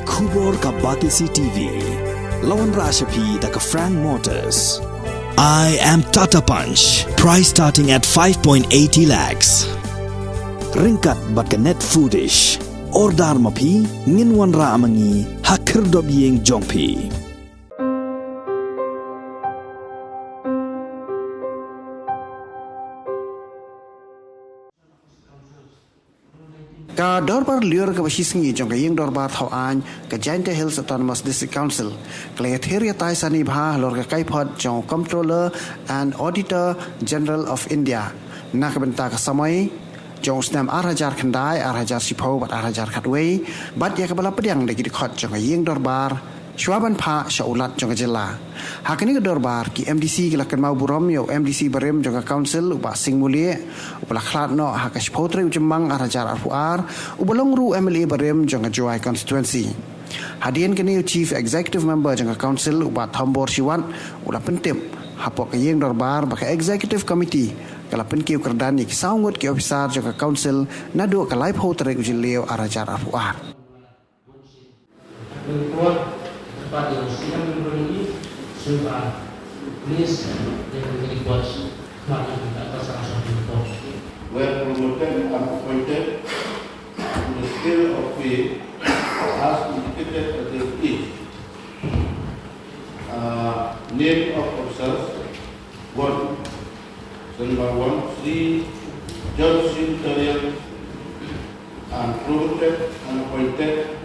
Kubor ka Batisi TV. Lawan Rashapi da ka Frank Motors. I am Tata Punch. Price starting at 5.80 lakhs. Ringkat bat ka net foodish. Ordar mapi nginwan ra amangi hakir dob yeng jongpi. Ka Dorbar Lyiur ka basisngi jong ka yeng Dorbar thau an ka Jhadc Hills Autonomous District Council Ïatai sani bha lor ka Kaiphod jong Comptroller and Auditor General of India nak benta ka samai jong snam 8,000 khandai 8,000 sipo bat 8,000 khatwei bat ya ka bala pediang de ki khot jong ka yeng Dorbar Shwaban pha shaulat jong ka jilla hakani ka Dorbar ki MDC ki lakan mau burom yo MDC barem jong ka council uba singmulie ubala khlat no ha ka shpotre ujemang 8,000 arfuar ubalong ru MLA barem jong ka Joy constituency hadian kini chief executive member jong ka council uba Thombor Siwan ula pentip hapok ka yeng Dorbar ba ka executive committee kala penkiu kerdani ki saungut ki officer jong ka council nadu ka live hotre ujileo 8,000 arfuar pada usia memiliki sebuah list yang dibuat mari kita sama-sama untuk were promoted and appointed to the scale of pay as indicated at the page. Name of officers: 1. Number 1, Sri Jhadc and promoted and appointed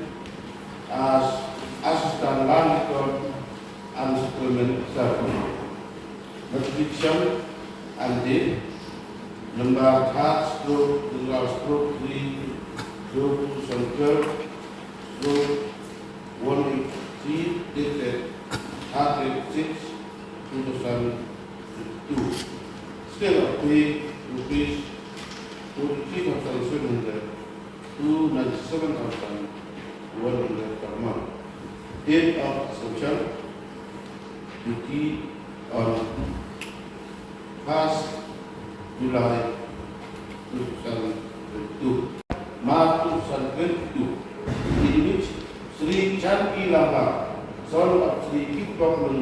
as Assistant Land Record and Settlement Service. Notification and date: number Jhadc /3/2012 183 dated 6/2002. Scale of pay rupees 43,700 to 97,100 per month. Date of assumption: duty on 1st July 2022. March 2022, in which Sri Jhadc, son of Sri Kaiphod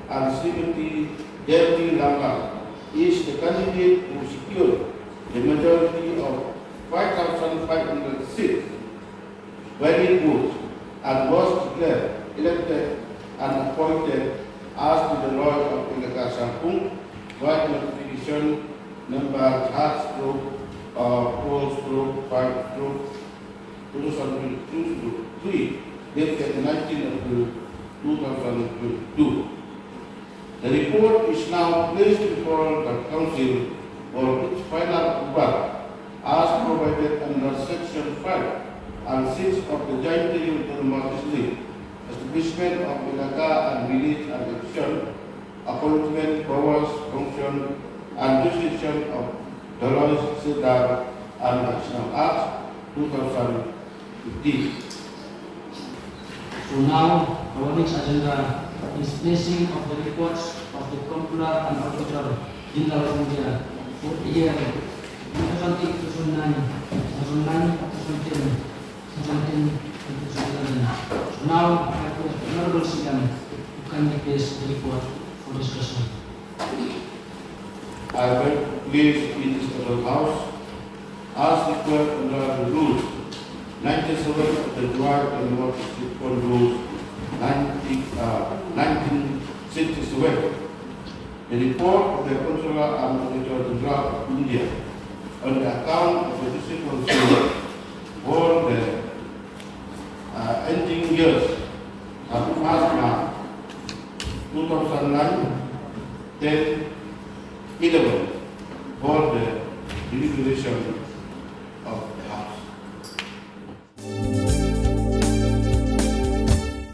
and Srimati Devi Langa, is the candidate who secured the majority of 5,506 valid votes and was declared elected and appointed as to the Lord of Ilaka Sampung by notification number Jhadc /5/2022 dated 19 April 2022. The report is now placed before the Council for its final approval as provided under Section 5 and 6 of the Jhadc Autonomous District, establishment of Ilaka and village election, appointment, powers, function, and jurisdiction of the laws Cedar and National Act 2015. So now, our next agenda is placing of the reports of the Comptroller and Auditor General of India for the year 2008, 2009, 2010. 17 so now I request Honorable Sigan to kindly place the report for discussion. I will place in this House as required under the rules 97 of the Joint and District Rules 1967. The report of the Comptroller and Auditor General of India on the account of the District Council for the ending years of 2009, 10, 11 for the deliberation